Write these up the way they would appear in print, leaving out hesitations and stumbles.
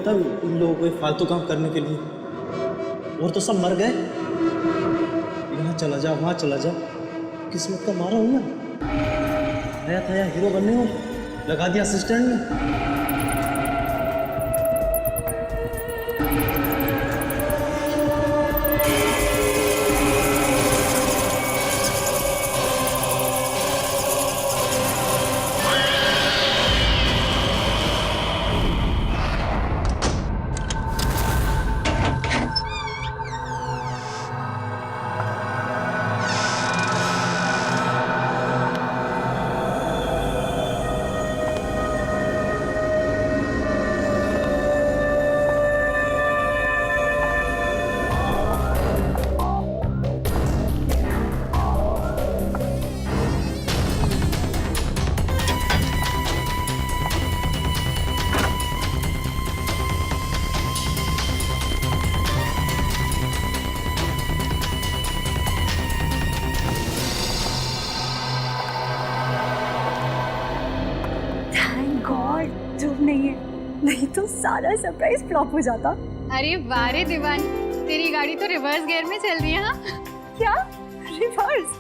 मिलता इन लोगों को फालतू काम करने के लिए। और तो सब मर गए, यहाँ चला जा वहाँ चला जा, किस्मत का मारा हूँ ना। आया था यहाँ हीरो बनने और लगा दिया असिस्टेंट में। नहीं तो सारा सरप्राइज फ्लॉप हो जाता। अरे वारे दीवानी, तेरी गाड़ी तो रिवर्स गियर में चल रही है। हाँ क्या रिवर्स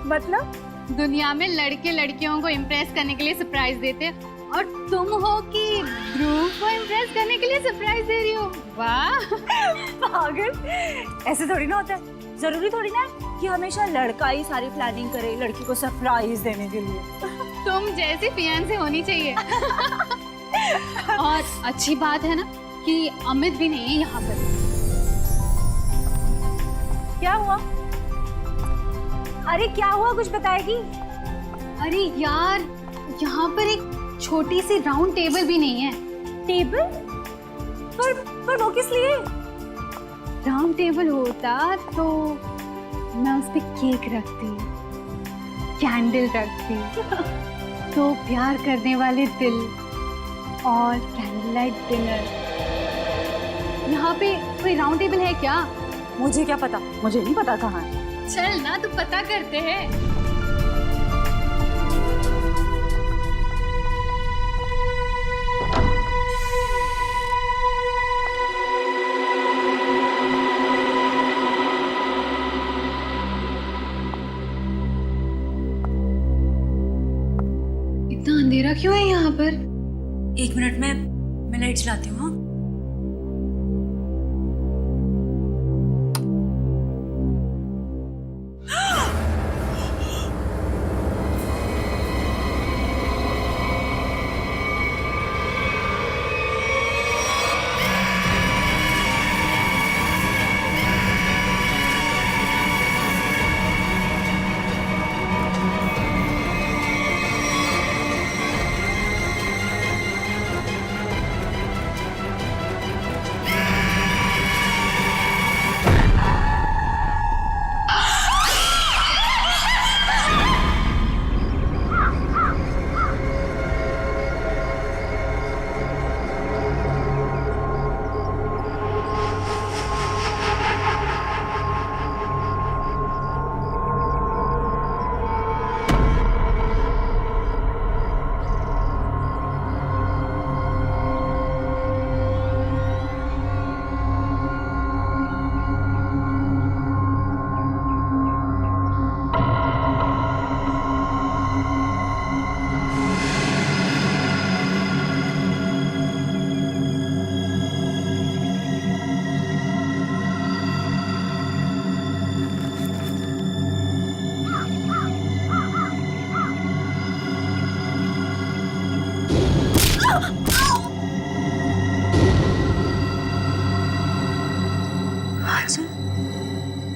मतलब? दुनिया में लड़के लड़कियों को इम्प्रेस करने के लिए सरप्राइज देते हैं और तुम हो कि ध्रुव को इम्प्रेस करने के लिए सरप्राइज दे रही हो। वाह पागल, ऐसे थोड़ी ना होता है। जरूरी थोड़ी ना कि हमेशा लड़का ही सारी प्लानिंग करे लड़की को सरप्राइज देने के लिए। तुम जैसी फियांसे होनी चाहिए। और अच्छी बात है ना कि अमित भी नहीं है यहाँ पर। क्या हुआ? अरे क्या हुआ, कुछ बताएगी? अरे यार, यहाँ पर एक छोटी सी राउंड टेबल भी नहीं है। टेबल? पर वो किस लिए? राउंड टेबल होता तो मैं उस पे केक रखती, कैंडल रखती, तो प्यार करने वाले दिल और कैंडल लाइट डिनर। यहाँ पे कोई राउंड टेबल है क्या? मुझे क्या पता, मुझे नहीं पता कहाँ है। चल ना, तो पता करते हैं। इतना अंधेरा क्यों है यहाँ पर? एक मिनट में मैं लाइट चलाती हूँ।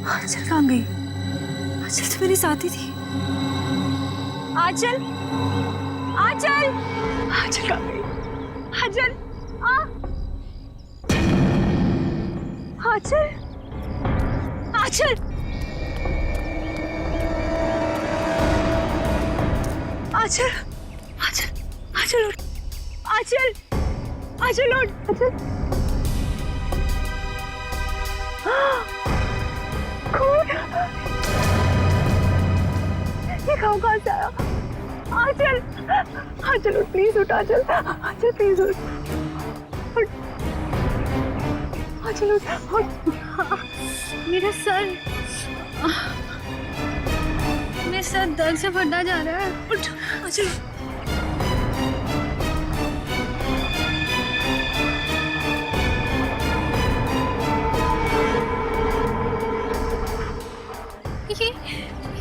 हाँ आंचल कहाँ गई? आंचल तो मेरे साथ ही थी। आंचल, आंचल, आंचल कहाँ गई? आंचल, आंचल, आंचल, आंचल, आंचल, आंचल उठ, आंचल, आंचल उठ, आंचल। खून, ये खाओ कहाँ से आया? आंचल, आंचल उठ, प्लीज उठ, आंचल, आंचल प्लीज उठ, उठ। चलो मेरा सर, मेरा सर दर्द से फटा जा रहा है। उठ चलो।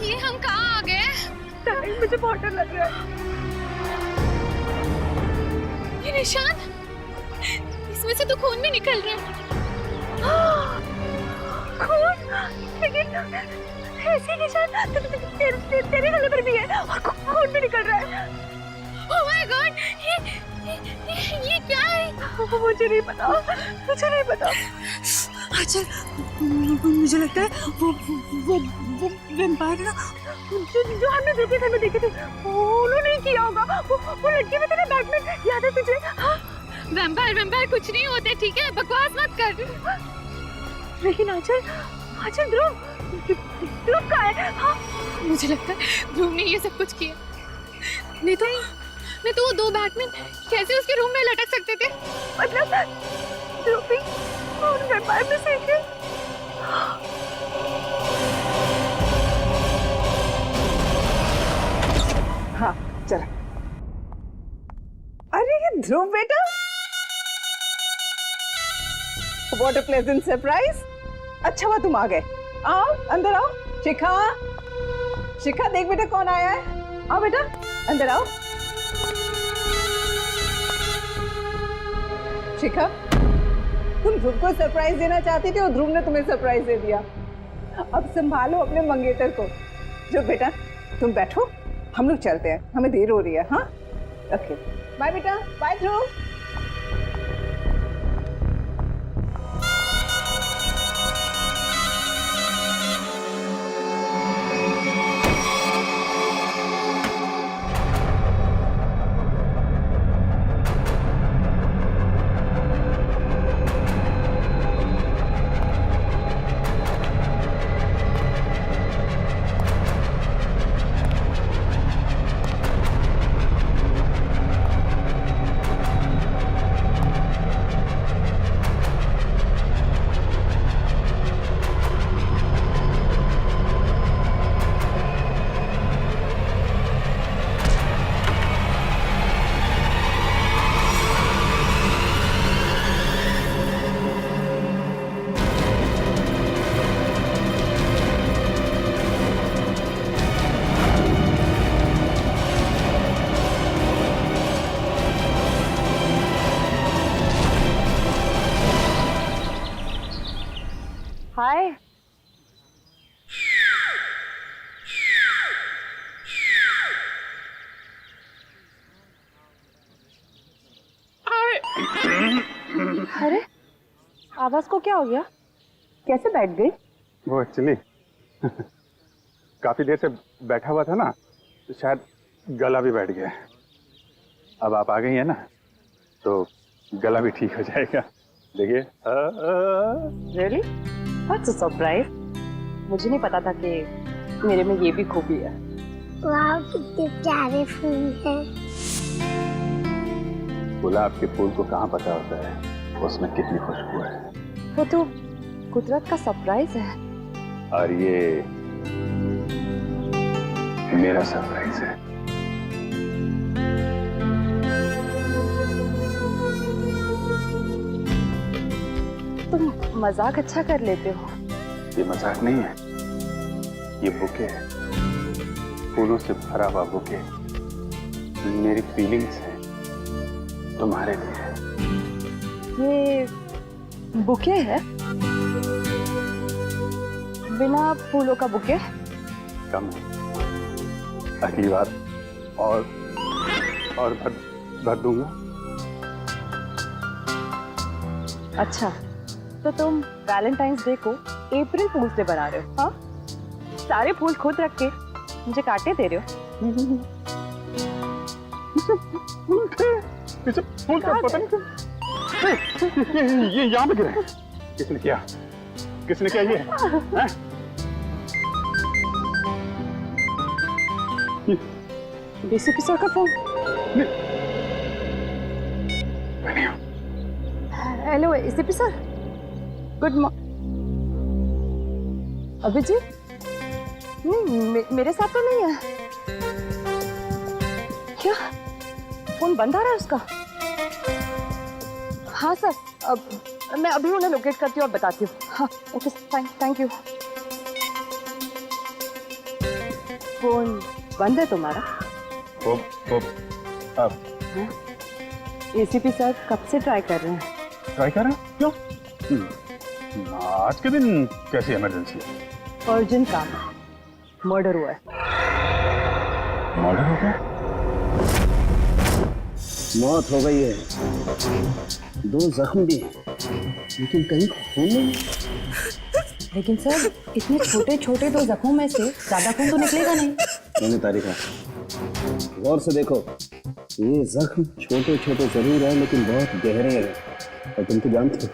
ये हम कहाँ आ गए? टाइम मुझे बहुत डर लग रहा है। ये निशान, इसमें से तो खून भी निकल रहा है। खून? लेकिन ऐसे निशान तेरे गले पर भी है और खून भी निकल रहा है। ओह माय गॉड, ये क्या है? मुझे नहीं पता, मुझे नहीं पता। अच्छा, मुझे लगता है वो वैम्पायर ना, जो हमने दूसरे घर में देखे थे, उन्होंने किया होगा। वो लड़की में तेरे बैग में, याद है तुझे? हाँ? वैम्पायर कुछ नहीं होते, ठीक है? बकवास मत कर। लेकिन आंचल ध्रुव कहाँ है? हाँ? मुझे लगता है ध्रुव ने ये सब कुछ किया। नहीं तो वो दो बैटमैन कैसे उसके रूम में लटक सकते थे? मतलब ध्रुव भी उन वैम्पायर में से एक है। हाँ चल। अरे ये ध्रुव बेटा, व्हाट अ प्लेजेंट सरप्राइज। अच्छा हुआ तुम आ गए। आओ अंदर आओ। शिखा देख बेटा कौन आया है। आओ बेटा अंदर आओ। शिखा, तुम ध्रुव को सरप्राइज देना चाहती थी और ध्रुव ने तुम्हें सरप्राइज दे दिया। अब संभालो अपने मंगेतर को। जो बेटा तुम बैठो, हम लोग चलते हैं, हमें देर हो रही है। हाँ ओके, बाय बेटा, बाय ध्रुव। हाय। अरे आवाज को क्या हो गया? कैसे बैठ गई? वो एक्चुअली काफी देर से बैठा हुआ था ना, तो शायद गला भी बैठ गया। अब आप आ गई है ना, तो गला भी ठीक हो जाएगा। देखिए। Really? That's a surprise. मुझे नहीं पता था कि मेरे में ये भी खूबी है। वाह कितने प्यारे फूल हैं। गुलाब के फूल को कहाँ पता होता है उसमें कितनी खुशबू है। वो तो कुदरत का सरप्राइज है। और ये मेरा सरप्राइज है। तुम मजाक अच्छा कर लेते हो। ये मजाक नहीं है, ये बुके है, फूलों से भरा हुआ बुके। मेरी फीलिंग्स है तुम्हारे लिए। ये बुके है? बिना फूलों का बुके? कम है, अगली बार और भर दूंगा। अच्छा, तो तुम वैलेंटाइंस डे को अप्रैल फूल्स डे बना रहे हो? हाँ, सारे फूल खुद रख के मुझे काटे दे रहे हो। फूल का पता नहीं ये यहाँ पे गिरे। किसने किया ये? हैं? डीसीपी सर का phone. Hello ACP sir, good Abhijeet मेरे साथ तो नहीं है क्या? फोन बंद आ रहा है उसका? हाँ सर, अब मैं अभी उन्हें लोकेट करती हूँ और बताती हूँ। हाँ okay fine, thank you. Phone बंद है तुम्हारा? अब एसीपी सर कब से ट्राई कर रहे हैं? ट्राई कर रहे हैं? क्यों? आज के दिन कैसी इमरजेंसी है? अर्जेंट काम है, मर्डर हुआ है। मर्डर हो गया? मौत हो गई है, 2 जख्म भी हैं, लेकिन कहीं खून नहीं। लेकिन सर इतने छोटे छोटे 2 जख्मों में से ज्यादा खून तो निकलेगा नहीं। मैंने तारीखा गौर से देखो, ये जख्म छोटे छोटे जरूर है लेकिन बहुत गहरे हैं। और तुम तो जानते हो,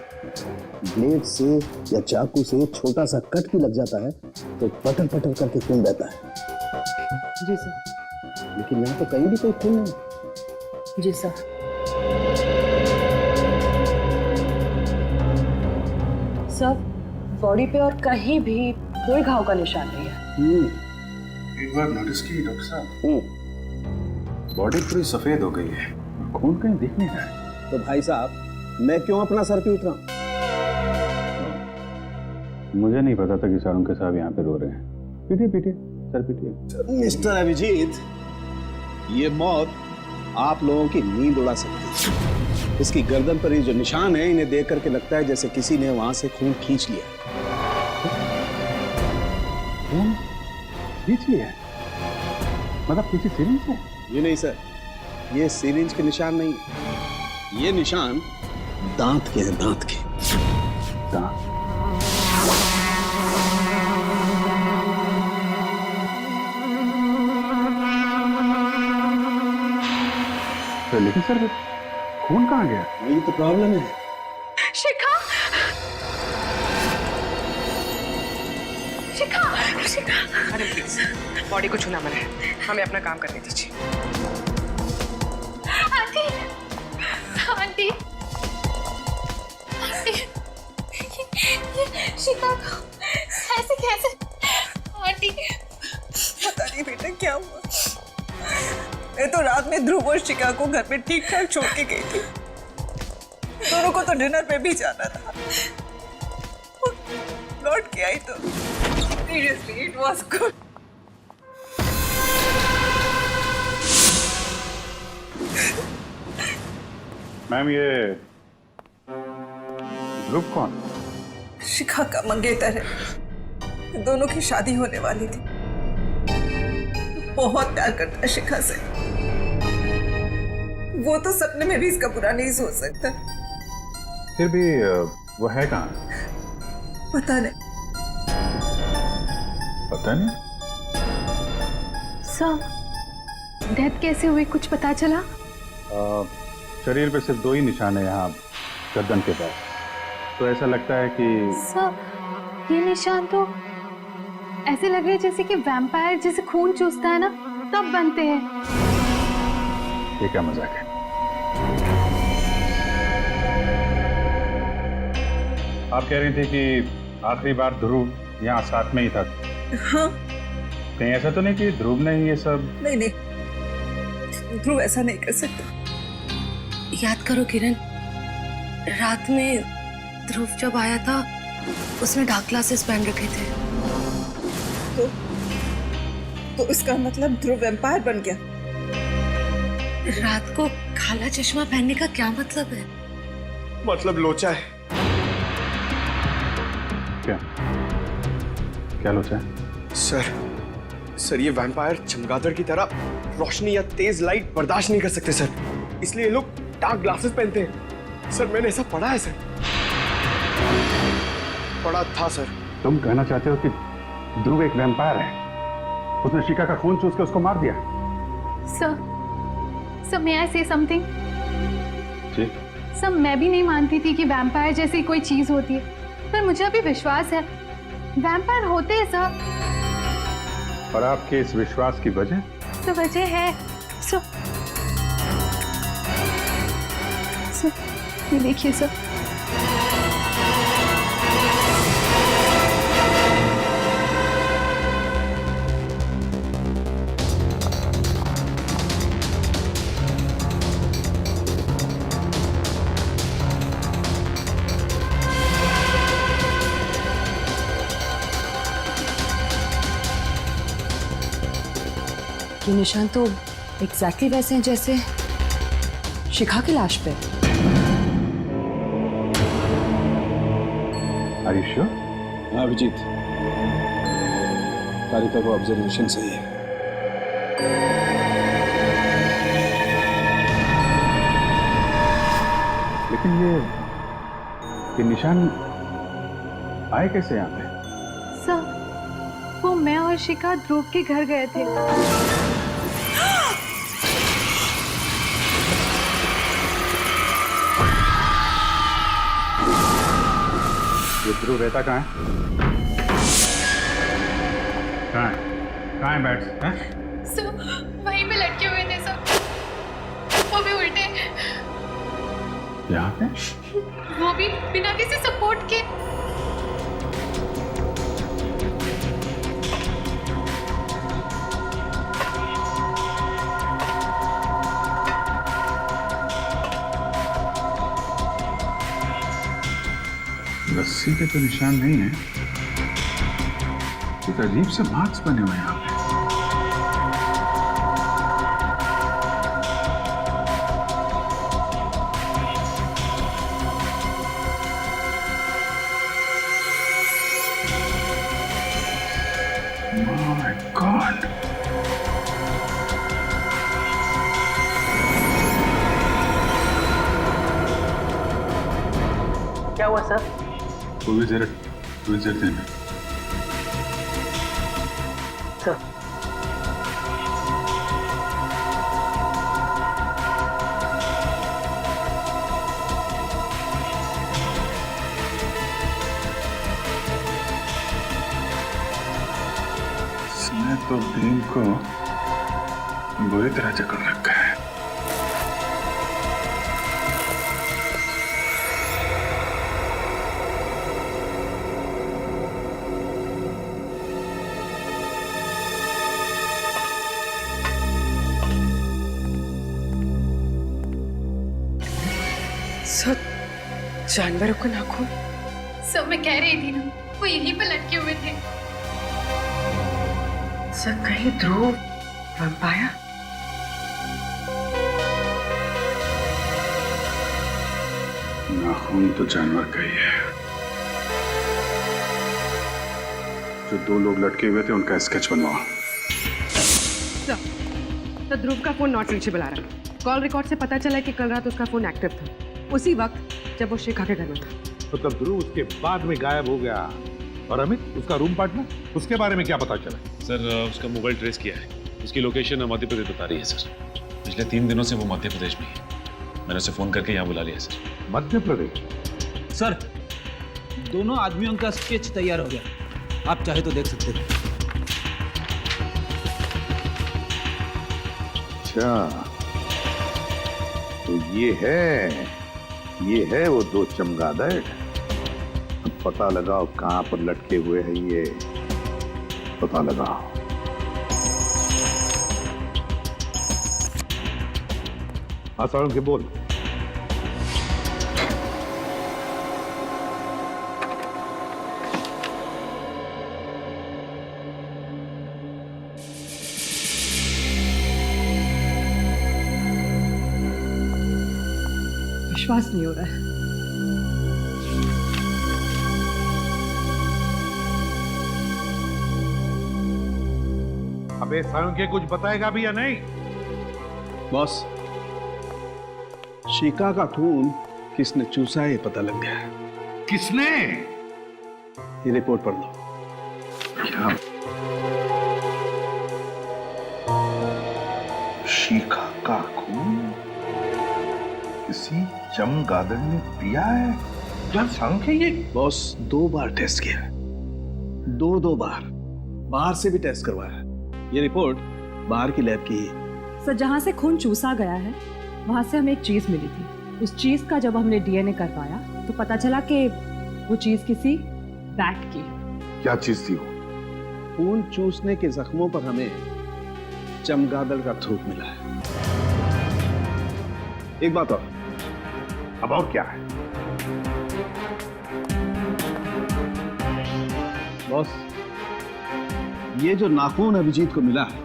ब्लेड से या चाकू से छोटा सा कट भी लग जाता है तो पटर पटर करके खून बहता है। जी सर। लेकिन यहाँ तो कहीं भी कोई खून नहीं। जी सर। सर बॉडी पे और कहीं भी कोई घाव का निशान नहीं है। एक बार नोटिस की डॉक्टर साहब, बॉडी पूरी सफेद हो गई है, खून कहीं दिख नहीं रहा है। तो भाई साहब मैं क्यों अपना सर पीट रहा हूँ? मुझे नहीं पता था कि शाहरुख के साहब यहाँ पे रो रहे हैं। पीटिए पीटिए, सर पीटिए। मिस्टर अभिजीत, ये मौत आप लोगों की नींद उड़ा सकती है। इसकी गर्दन पर ये जो निशान है, इन्हें देख करके लगता है जैसे किसी ने वहां से खून खींच लिया। खून खींच लिया? मतलब किसी सिरिंज से? ये नहीं सर, ये सिरिंज के निशान नहीं, ये निशान दांत के हैं, दांत के। दांत? लेकिन सर खून कहाँ गया? यही तो प्रॉब्लम है। शिखा, शिखा, शिखा। अरे प्लीज, बॉडी को छूना मना है, हमें अपना काम करने दीजिए। आंटी, आंटी, आंटी, ये शिखा को ऐसे कैसे? आंटी, पता नहीं बेटा क्या हुआ। मैं तो रात में ध्रुव और शिखा को घर पे ठीक ठाक छोड़ के गई थी। दोनों को तो डिनर पे भी जाना था। लौट के आई तो seriously it was good. Ma'am ये ध्रुव कौन? शिखा का मंगेतर है, दोनों की शादी होने वाली थी। बहुत प्यार करता है शिखा से, वो तो सपने में भी इसका बुरा नहीं सोच सकता। फिर भी वो है कहाँ? पता नहीं। पता नहीं? सर, डेथ कैसे हुई, कुछ पता चला? शरीर पे सिर्फ 2 ही निशान है यहाँ गर्दन के पास, तो ऐसा लगता है कि सर, ये निशान तो ऐसे लग रहे हैं जैसे कि वैम्पायर जैसे खून चूसता है ना, तब बनते हैं। ये क्या मजाक है? आप कह रही थी कि आखिरी बार ध्रुव यहाँ साथ में ही था। हाँ। कहीं ऐसा तो नहीं कि ध्रुव ने ही ये सब? नहीं नहीं, ध्रुव ऐसा नहीं कर सकता। याद करो किरण, रात में ध्रुव जब आया था उसने डार्क ग्लासेस पहन रखे थे। तो इसका मतलब ध्रुव वैम्पायर बन गया। रात को काला चश्मा पहनने का क्या मतलब है? मतलब लोचा है। क्या क्या लोचा है? सर ये वैम्पायर चमगादड़ की तरह रोशनी या तेज लाइट बर्दाश्त नहीं कर सकते सर, इसलिए ये लोग डार्क ग्लासेस पहनते हैं। सर मैंने ऐसा पढ़ा है सर, पढ़ा था सर। तुम कहना चाहते हो कि ध्रुव एक वैम्पायर है? उसने शिखा का खून चूस के उसको मार दिया? Sir, may I say something? जी। सर, मैं भी नहीं मानती थी कि वैम्पायर जैसी कोई चीज होती है, पर मुझे अभी विश्वास है वैम्पायर होते हैं सर। और आपके इस विश्वास की वजह? तो वजह है सर, ये देखिए सर। ये निशान तो एग्जैक्टली वैसे हैं जैसे शिखा की लाश पे। Are you sure? हाँ अभिजीत, कारिका को ऑब्जर्वेशन सही है। लेकिन ये निशान आए कैसे यहाँ पे? सर वो मैं और शिखा ध्रुव के घर गए थे। ये ध्रुव रहता कहाँ है? कहाँ है? कहाँ है बैट्स? हैं? सर वहीं पे लटके हुए थे सर, वो भी उल्टे, यहाँ पे? वो भी बिना किसी सपोर्ट के। रस्सी के तो निशान नहीं है, एक अजीब से मार्क्स बने हुए हैं यहाँ पे। My God! क्या हुआ सर? कोई जरा देना। सर इसने तो भीम को बुरी तरह जकड़ रखा है। सर जानवरों को नाखून। सर मैं कह रही थी ना, वो यहीं पे लटके हुए थे। सर कहीं ध्रुव वैम्पायर? नाखून तो जानवर का ही है। जो दो लोग लटके हुए थे उनका स्केच बनवाओ। तो ध्रुव का फोन नॉट रीचेबल आ रहा है। कॉल रिकॉर्ड से पता चला कि कल रात उसका फोन एक्टिव था, उसी वक्त जब वो शिखा के घर में था। तो तब ध्रुव उसके बाद में गायब हो गया। और अमित उसका रूम पार्टनर, उसके बारे में क्या पता चला? सर उसका मोबाइल ट्रेस किया है, उसकी लोकेशन मध्य प्रदेश बता रही है सर। पिछले 3 दिनों से वो मध्य प्रदेश में है। मैंने उसे फोन करके यहाँ बुला लिया सर। मध्य प्रदेश? सर दोनों आदमियों का स्केच तैयार हो गया, आप चाहे तो देख सकते हैं। अच्छा तो ये है वो दो चमगादड़। अब पता लगाओ कहां पर लटके हुए हैं ये, पता लगाओ। हाँ सारुण के बोल। विश्वास नहीं हो रहा है। अबे सारुण के कुछ बताएगा भी या नहीं? बॉस, शिखा का खून किसने चूसा है ये पता लग गया है। किसने? ये रिपोर्ट पढ़ लो। क्या? शिखा का खून किसी चमगादड़ ने पिया है? क्या सांख्य ये? बॉस 2 बार टेस्ट किया, 2 बार बाहर से भी टेस्ट करवाया। ये रिपोर्ट बाहर की लैब की है। सर जहाँ से खून चूसा गया है वहां से हमें एक चीज मिली थी। उस चीज का जब हमने डीएनए करवाया तो पता चला कि वो चीज किसी बैट की है। क्या चीज थी वो? खून चूसने के जख्मों पर हमें चमगादड़ का थूक मिला है। एक बात और, अब और क्या है? बॉस, ये जो नाखून अभिजीत को मिला है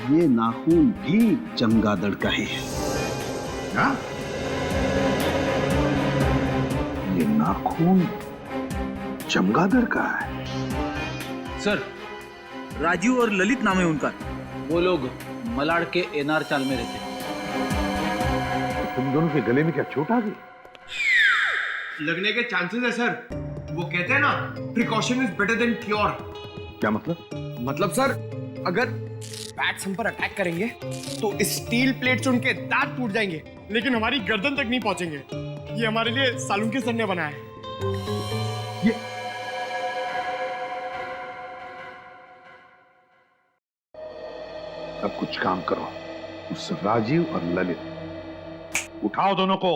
ये नाखून भी चमगादड़ का ही है। हाँ? ये नाखून चमगादड़ का है? सर, राजू और ललित नाम है उनका। वो लोग मलाड के एनआर चाल में रहते। तुम दोनों के गले में क्या चोट आ गई? लगने के चांसेस है सर। वो कहते हैं ना, precaution is better than cure. क्या मतलब? मतलब सर, अगर बैट्स हम पर अटैक करेंगे तो स्टील प्लेट से उनके दांत टूट जाएंगे, लेकिन हमारी गर्दन तक नहीं पहुंचेंगे। ये हमारे लिए सालुंके सर ने बनाया है। ये अब कुछ काम करो, उस राजीव और ललित उठाओ दोनों को।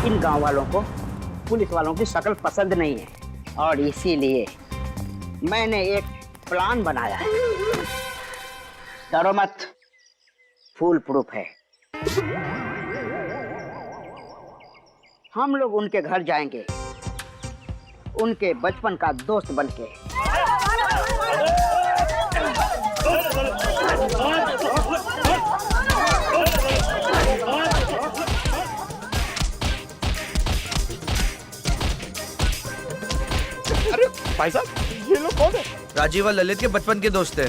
इन गांव वालों को पुलिस वालों की शक्ल पसंद नहीं है और इसीलिए मैंने एक प्लान बनाया है। डरो मत, फुल प्रूफ है। हम लोग उनके घर जाएंगे, उनके बचपन का दोस्त बनके। अरे भाई साहब, ये लोग कौन है? राजीव और ललित के बचपन के दोस्त हैं।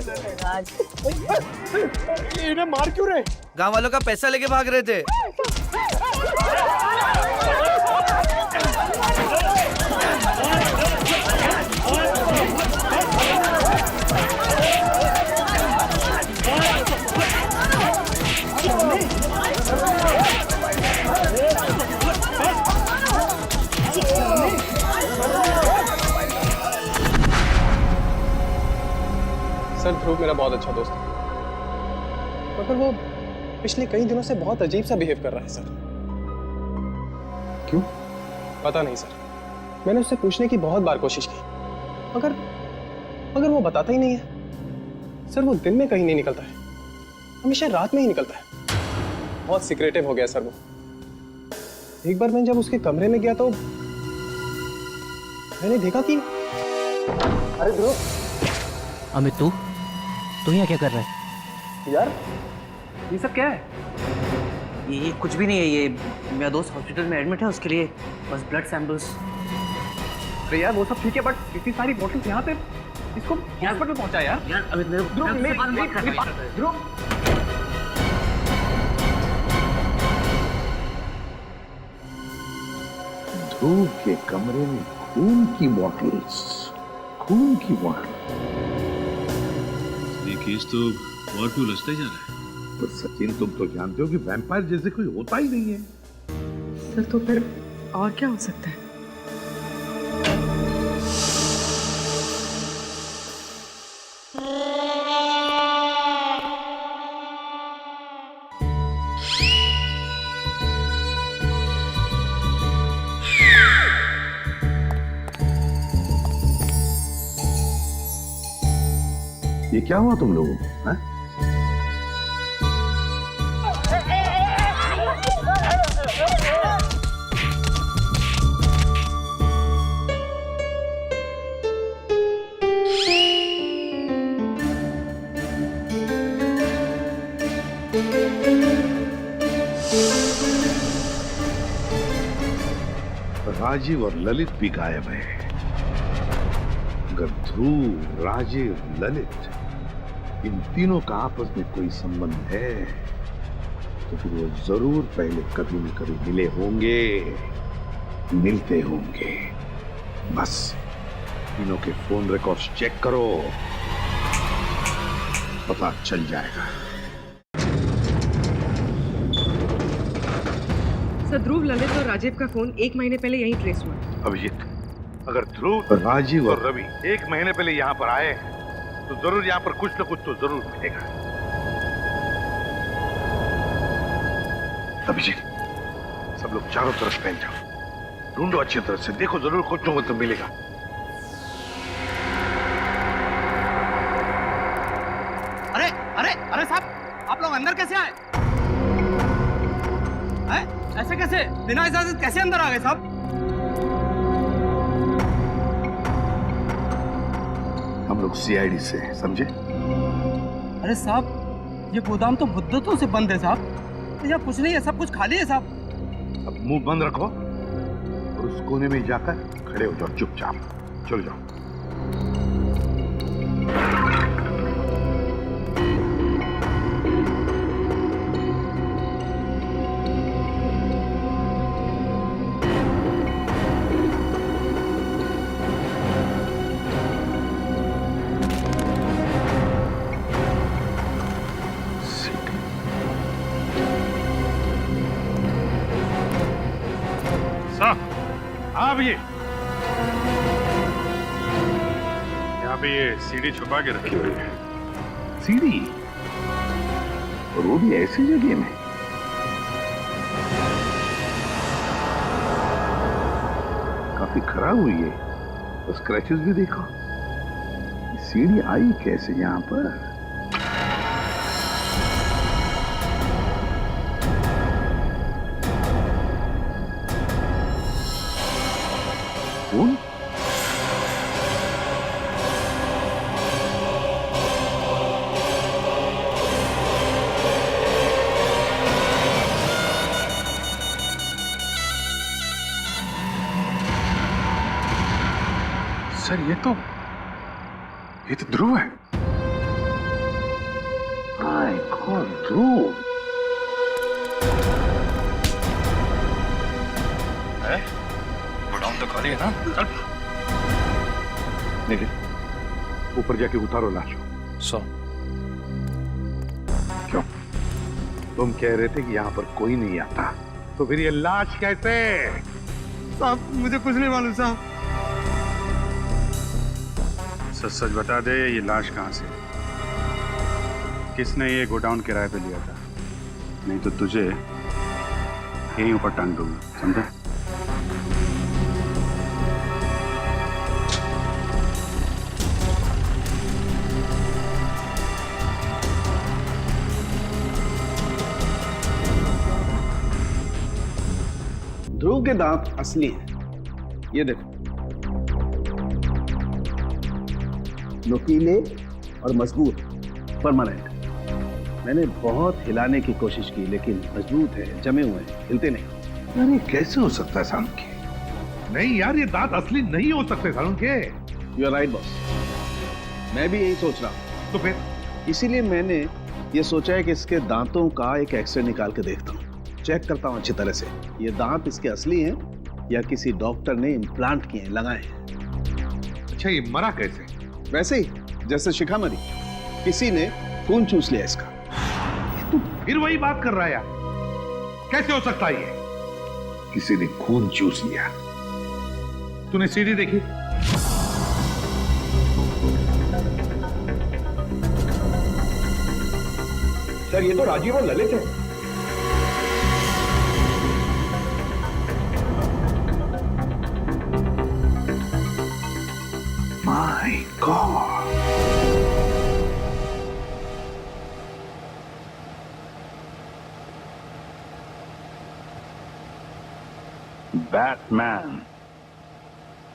इन्हें मार क्यों रहे? गांव वालों का पैसा लेके भाग रहे थे। सर, ध्रुव मेरा बहुत अच्छा दोस्त है, मगर वो पिछले कई दिनों से बहुत अजीब सा बिहेव कर रहा है सर। क्यों? पता नहीं सर, मैंने उससे पूछने की बहुत बार कोशिश की, मगर वो बताता ही नहीं है। सर, वो दिन में कहीं नहीं निकलता है, हमेशा रात में ही निकलता है। बहुत सीक्रेटिव हो गया सर वो। एक बार मैं जब उसके कमरे में गया तो मैंने देखा कि अरे ध्रुव। अमित, तू यहाँ क्या कर रहा है? यार, ये सब क्या है? ये कुछ भी नहीं है। ये मेरा दोस्त हॉस्पिटल में एडमिट है, उसके लिए बस ब्लड सैंपल्स। अरे यार, वो सब ठीक है, बट इतनी सारी बोतल्स यहाँ पे, इसको हॉस्पिटल पहुंचा यार। यार अमित, ध्रुव, ध्रुव के कमरे में खून की बॉटल्स, खून की बॉटल। ये केस तो और क्यों उलझता ही जा रहा है। पर सचिन, तुम तो जानते हो कि वैम्पायर जैसे कोई होता ही नहीं है। सर, तो फिर और क्या हो सकता है? ये क्या हुआ तुम लोगों को? हाँ? राजीव और ललित भी गायब है। अगर ध्रुव, राजीव, ललित, इन तीनों का आपस में कोई संबंध है तो फिर वो जरूर पहले कभी न कभी मिले होंगे, मिलते होंगे। बस तीनों के फोन रिकॉर्ड्स चेक करो, पता चल जाएगा। सर, ध्रुव, ललित और राजीव का फोन 1 महीने पहले यहीं ट्रेस हुआ। अभिजीत, अगर ध्रुव, राजीव और रवि 1 महीने पहले यहाँ पर आए तो जरूर यहाँ पर कुछ न कुछ तो जरूर मिलेगा। अभिजीत, सब लोग चारों तरफ फैल जाओ, ढूंढो अच्छी तरह से, देखो जरूर कुछ न कुछ तो मिलेगा। अरे अरे अरे साहब, आप लोग अंदर कैसे आए? ऐसे कैसे? बिना इजाजत कैसे अंदर आ गए साहब? हम लोग सीआईडी से, समझे? अरे साहब, ये गोदाम तो मुद्दतों से बंद है साहब। यहाँ कुछ नहीं है, सब कुछ खाली है साहब। अब मुंह बंद रखो और उस कोने में जाकर खड़े हो जाओ चुपचाप। चलो जाओ। अब ये यहाँ पे ये सीढ़ी छुपा के रखी हुई है। सीढ़ी? और वो भी ऐसी जगह में? काफी खराब हुई है, तो स्क्रैचेस भी देखो। सीढ़ी आई कैसे यहाँ पर? कौन? सर ये तो ध्रुव है। माय गॉड, ध्रुव है? गोडाउन तो खाली है ना? चल। नहीं, ऊपर जाके उतारो लाश। क्यों? तुम कह रहे थे कि यहाँ पर कोई नहीं आता, तो फिर ये लाश कैसे? साहब मुझे कुछ नहीं मालूम साहब। सच सच बता दे, ये लाश कहाँ से? किसने ये गोडाउन किराए पे लिया था? नहीं तो तुझे यहीं ऊपर टांग दूंगा, समझा? ध्रुव के दांत असली हैं। ये देखो, नुकीले और मजबूत, परमानेंट। मैंने बहुत हिलाने की कोशिश की, लेकिन मजबूत है, जमे हुए हैं, हिलते नहीं। यार ये कैसे हो सकता है सालुंखे? नहीं यार, ये दांत असली नहीं हो सकते Salunkhe. You are right boss, मैं भी यही सोच रहा हूँ। तो फिर इसीलिए मैंने ये सोचा है कि इसके दांतों का एक एक्सरे निकाल के देखता हूँ, चेक करता हूँ अच्छी तरह से ये दांत इसके असली हैं या किसी डॉक्टर ने इम्प्लांट किए हैं, लगाए हैं। अच्छा, ये मरा कैसे? वैसे ही जैसे शिखा मरी, किसी ने खून चूस लिया इसका। तू फिर वही बात कर रहा है यार, कैसे हो सकता है ये? किसी ने खून चूस लिया? तूने सीढ़ी देखी? सर ये तो राजीव और ललित है। My God. Batman,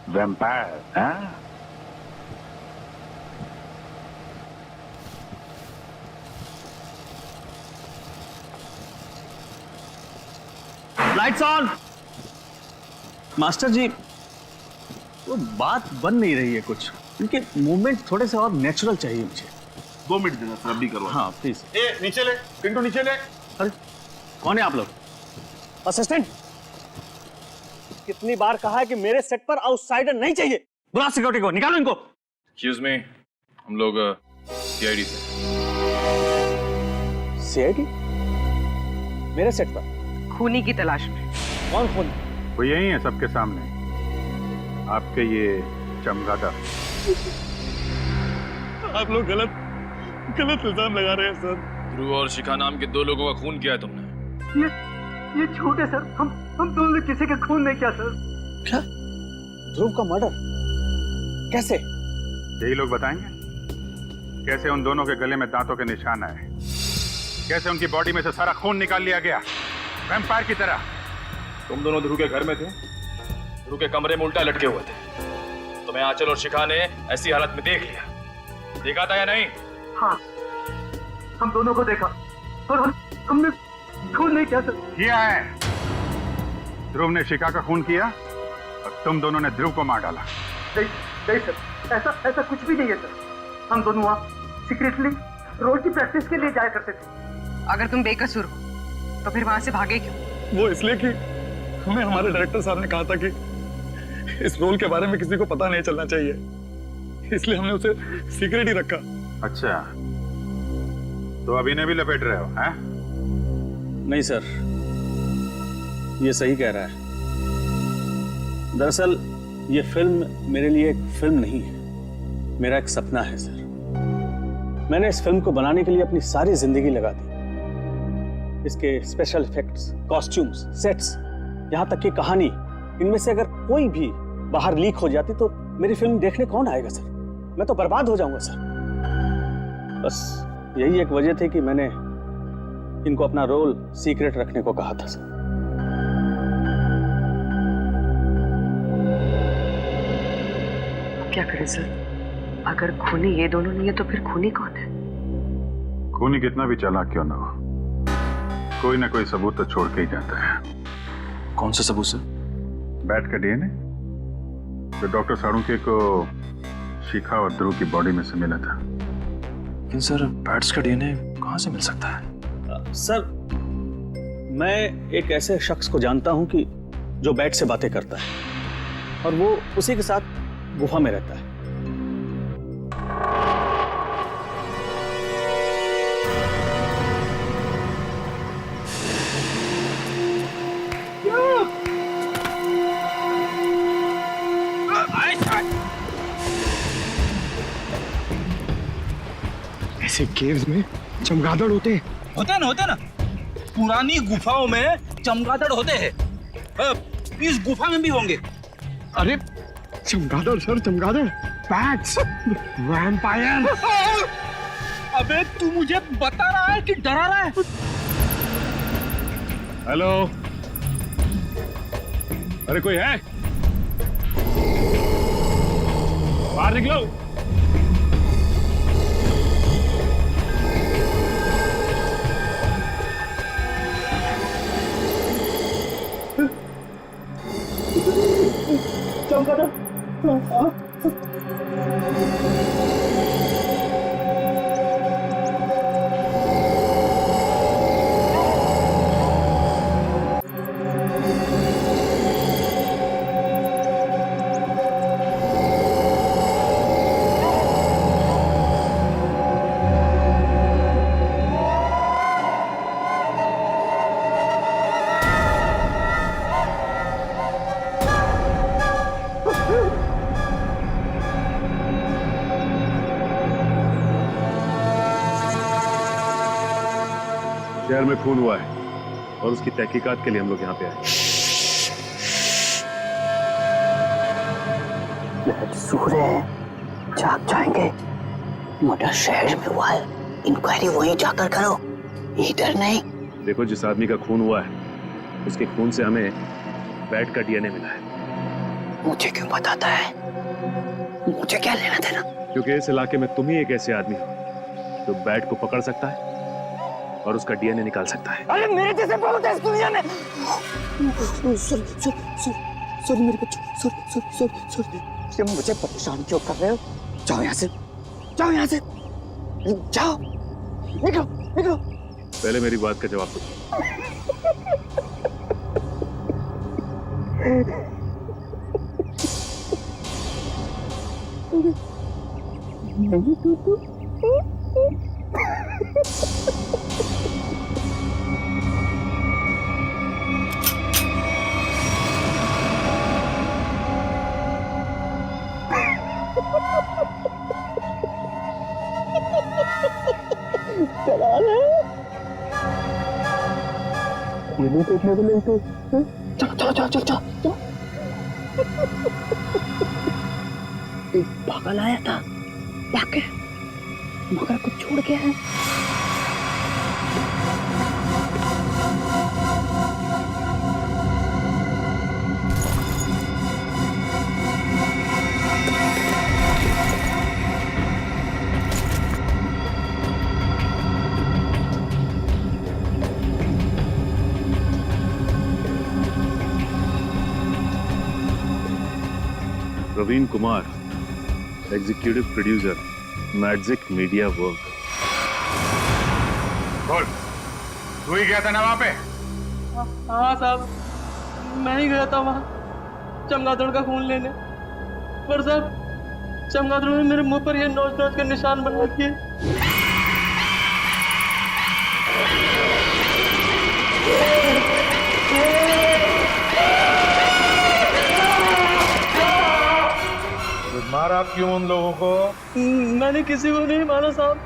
vampire, huh? Lights on. Master जी, वो बात बन नहीं रही है कुछ, इनके मूवमेंट थोड़े से और नेचुरल चाहिए मुझे। 2 मिनट देना सर, अभी करवा। हाँ प्लीज। ए नीचे ले, पिंटू नीचे ले। अरे कौन है आप लोग? असिस्टेंट, कितनी बार कहा है कि मेरे सेट पर आउटसाइडर नहीं चाहिए। बुला सिक्योरिटी को, निकालो इनको। एक्सक्यूज मी, हम लोग सीआईडी से। सीआईडी? मेरे सेट पर खूनी की तलाश में। कौन खूनी? वो यही है सबके सामने, आपके ये चमगादड़। आप लोग गलत इल्जाम लगा रहे हैं सर। ध्रुव और शिखा नाम के 2 लोगों का खून किया है तुमने। ये झूठ है सर, हम दोनों ने किसी का खून नहीं किया सर। क्या? ध्रुव का मर्डर कैसे? यही लोग बताएंगे कैसे उन दोनों के गले में दांतों के निशान आए, कैसे उनकी बॉडी में से सारा खून निकाल लिया गया वैम्पायर की तरह। तुम दोनों ध्रुव के घर में थे, ध्रुव के कमरे में उल्टा लटके हुए थे। तुम्हें आंचल और शिखा ने ऐसी हालत में देख लिया, देखा था या नहीं? हाँ, हम दोनों को देखा और हमने खून नहीं किया सर। किया है। ध्रुव ने शिखा का खून किया और तुम दोनों ने ध्रुव को मार डाला। नहीं सर, ऐसा कुछ भी नहीं है सर। हम दोनों वहाँ सीक्रेटली रोज की प्रैक्टिस के लिए जाया करते थे। अगर तुम बेकसूर हो तो फिर वहां से भागे क्यों? वो इसलिए कि हमें हमारे डायरेक्टर साहब ने कहा था कि इस रोल के बारे में किसी को पता नहीं चलना चाहिए, इसलिए हमने उसे सीक्रेट ही रखा। अच्छा, तो अभी भी लपेट रहे हो हैं? नहीं सर, ये सही कह रहा है। दरअसल ये फिल्म मेरे लिए एक फिल्म नहीं है, मेरा एक सपना है सर। मैंने इस फिल्म को बनाने के लिए अपनी सारी जिंदगी लगा दी। इसके स्पेशल इफेक्ट्स, कॉस्ट्यूम्स, सेट्स, यहाँ तक कि कहानी, इनमें से अगर कोई भी बाहर लीक हो जाती तो मेरी फिल्म देखने कौन आएगा सर? मैं तो बर्बाद हो जाऊंगा सर। बस यही एक वजह थी कि मैंने इनको अपना रोल सीक्रेट रखने को कहा था सर। क्या करें सर? अगर खूनी ये दोनों नहीं है तो फिर खूनी कौन है? खूनी कितना भी चालाक क्यों ना हो, कोई ना कोई सबूत तो छोड़ के ही जाता है। कौन सा सबूत सर? बैट का डीएनए जो डॉक्टर साळुंखे को शिखा और ध्रुव की बॉडी में से मिला था। लेकिन सर, बैट्स का डीएनए कहाँ से मिल सकता है? सर, मैं एक ऐसे शख्स को जानता हूं कि जो बैट से बातें करता है और वो उसी के साथ गुफा में रहता है। ऐसे केव्स में चमगादड़ होते ना। पुरानी गुफाओं में चमगादड़ होते हैं। इस गुफा में भी होंगे। अरे चमगादड़ सर, चमगादड़, बैट्स, वैम्पायर। अबे तू मुझे बता रहा है कि डरा रहा है? हेलो, अरे कोई है? बाहर निकलो। शहर में खून हुआ है और उसकी तहकीकात के लिए हम लोग यहाँ पे आए। जाग जाएंगे। मर्डर शहर में हुआ है, इंक्वायरी वहीं जाकर करो, इधर नहीं। देखो, जिस आदमी का खून हुआ है उसके खून से हमें बैट का डीएनए मिला है। मुझे क्यों बताता है? मुझे क्या लेना देना? क्योंकि इस इलाके में तुम ही एक ऐसे आदमी हो जो बैट को पकड़ सकता है और उसका डीएनए निकाल सकता है। अरे मेरे जैसे बहुत है इस दुनिया में। सॉरी मेरे बच्चों, सॉरी। मुझे परेशान क्यों कर रहे हो? जाओ यहाँ से, जाओ यहाँ से, जाओ, निकलो, निकलो। पहले मेरी बात का जवाब दो। एक पागल आया था, भाग गया, मगर कुछ छोड़ गया है। Praveen Kumar, executive producer, magic media work. बोल, तू ही गया था ना वहां पे? हाँ साहब, मैं ही गया था वहाँ चमगादड़ का खून लेने, पर साहब चमगादड़ ने मेरे मुंह पर ये नोच नोच के निशान बना दिए। मारा क्यों उन लोगों को? मैंने किसी को नहीं मारा साहब,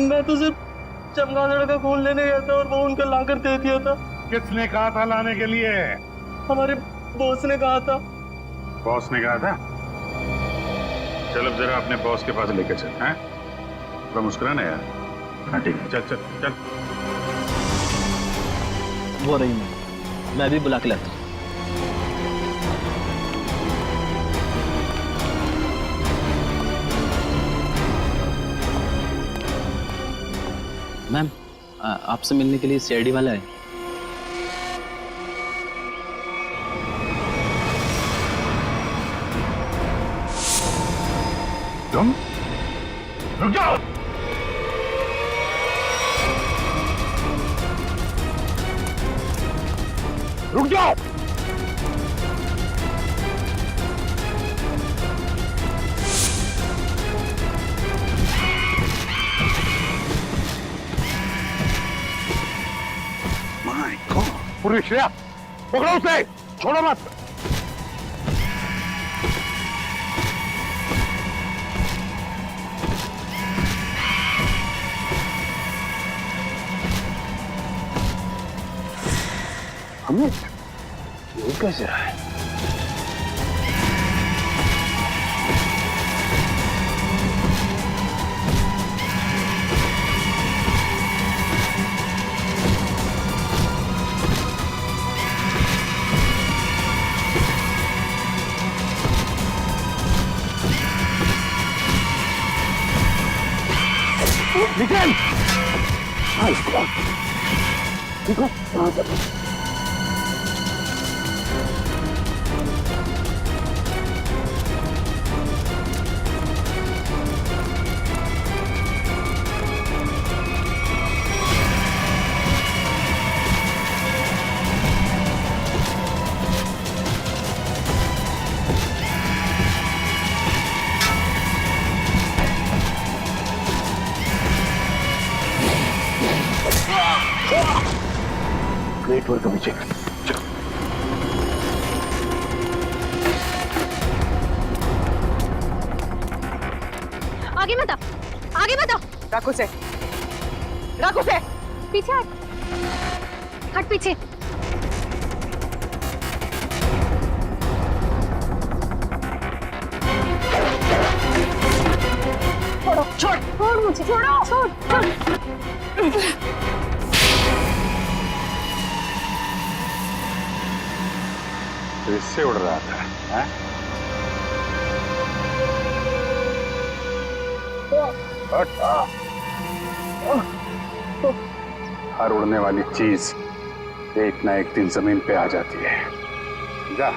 मैं तो सिर्फ चमगादड़ का खून लेने गया था और वो उनका लाकर दे दिया था। किसने कहा था लाने के लिए? हमारे बॉस ने कहा था। बॉस ने कहा था? चल अब जरा अपने बॉस के पास लेके चल। हैं? थोड़ा मुस्कुराना यार। हाँ ठीक है, चल चल चल। वो रही मैं भी बुला के लाता हूँ। मैम, आपसे मिलने के लिए सीआईडी वाला है। तुम रुक जाओ। रुक जाओ। माय गॉड, पूरी श्रेया पकड़ो उसे, छोड़ो मत। अमित, ये कैसे रहा है? निकल। देखो, ग्रेट वर्क अभिषेक। आगे मत आओ, आगे मत आओ। रखो से, रखो से। पीछे हट, हट पीछे। छोड़ो, छोड़ मुझे, छोड़ो, छोड़। तो इससे उड़ रहा था, हैं? हर उड़ने वाली चीज एक ना एक दिन जमीन पे आ जाती है। जा।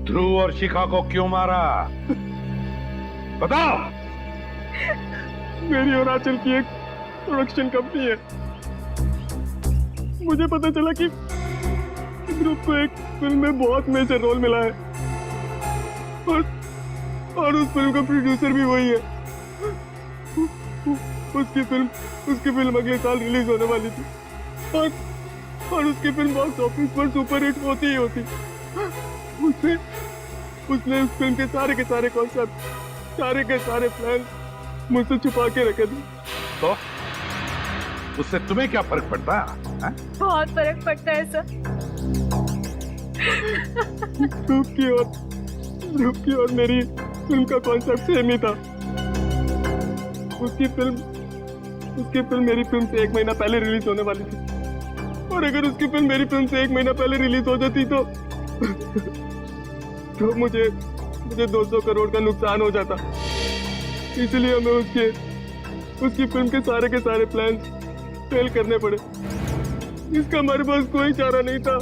ध्रुव और शिखा को क्यों मारा? बताओ। मेरी और आंचल की एक प्रोडक्शन कंपनी है। मुझे पता चला कि ध्रुव को एक फिल्म में बहुत मेजर रोल मिला है और उस फिल्म का प्रोड्यूसर भी वही है। उसकी फिल्म अगले साल रिलीज होने वाली थी और उसकी फिल्म बॉक्स ऑफिस पर सुपर हिट होती ही होती। उसने उस फिल्म के सारे कॉन्सेप्ट, सारे के सारे प्लान मुझसे छुपा के रखे थे। तो उससे तुम्हें क्या फर्क पड़ता है? बहुत फर्क पड़ता है सर। ध्रुव की और मेरी फिल्म का कॉन्सेप्ट सेम ही था। उसकी फिल्म मेरी फिल्म से 1 महीना पहले रिलीज होने वाली थी और अगर उसकी फिल्म मेरी फिल्म से 1 महीना पहले रिलीज हो जाती तो मुझे 200 करोड़ का नुकसान हो जाता। इसलिए हमें उसकी फिल्म के सारे प्लान फेल करने पड़े, इसका हमारे पास कोई चारा नहीं था।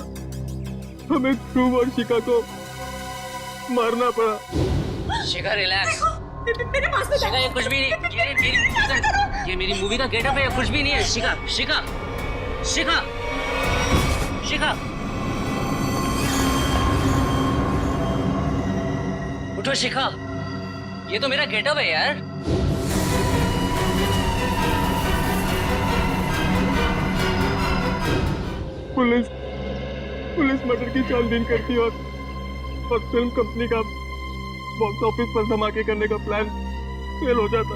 हमें ध्रुव और शिखा को मारना पड़ा। शिखा रिलैक्स। मेरे पास में शिखा ये कुछ भी नहीं, ये मेरी मूवी का गेटअप है, ये कुछ भी नहीं है। शिखा शिखा शिखा शिखा उठो शिखा, ये तो मेरा गेटअप है यार। पुलिस मर्डर की छानबीन करती और फिल्म कंपनी का बॉक्स ऑफिस पर धमाके करने का प्लान फेल हो जाता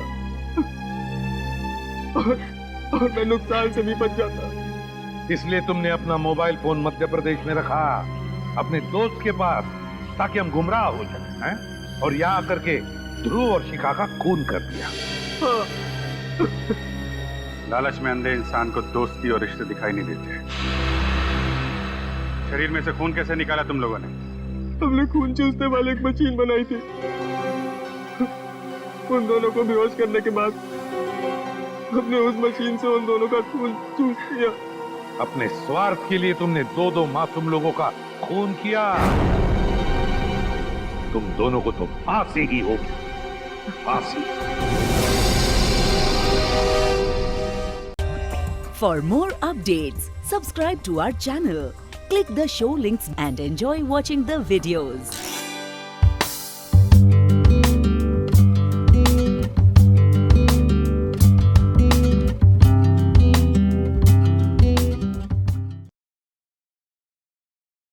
और मैं नुकसान से भी बच जाता। इसलिए तुमने अपना मोबाइल फोन मध्य प्रदेश में रखा, अपने दोस्त के पास, ताकि हम गुमराह हो जाए, हैं? और यहाँ आकर के ध्रुव और शिखा का खून कर दिया। लालच में अंधे इंसान को दोस्ती और रिश्ते दिखाई नहीं देते। शरीर में से खून कैसे निकाला तुम लोगों ने? हमने खून चूसने वाली एक मशीन बनाई थी। उन दोनों को बेहोश करने के बाद हमने उस मशीन से उन दोनों का खून चूस लिया। अपने स्वार्थ के लिए तुमने दो मासूम लोगों का खून किया। तुम दोनों को तो फांसी ही होगी, फांसी। For more updates, subscribe to our channel, click the show links and enjoy watching the videos.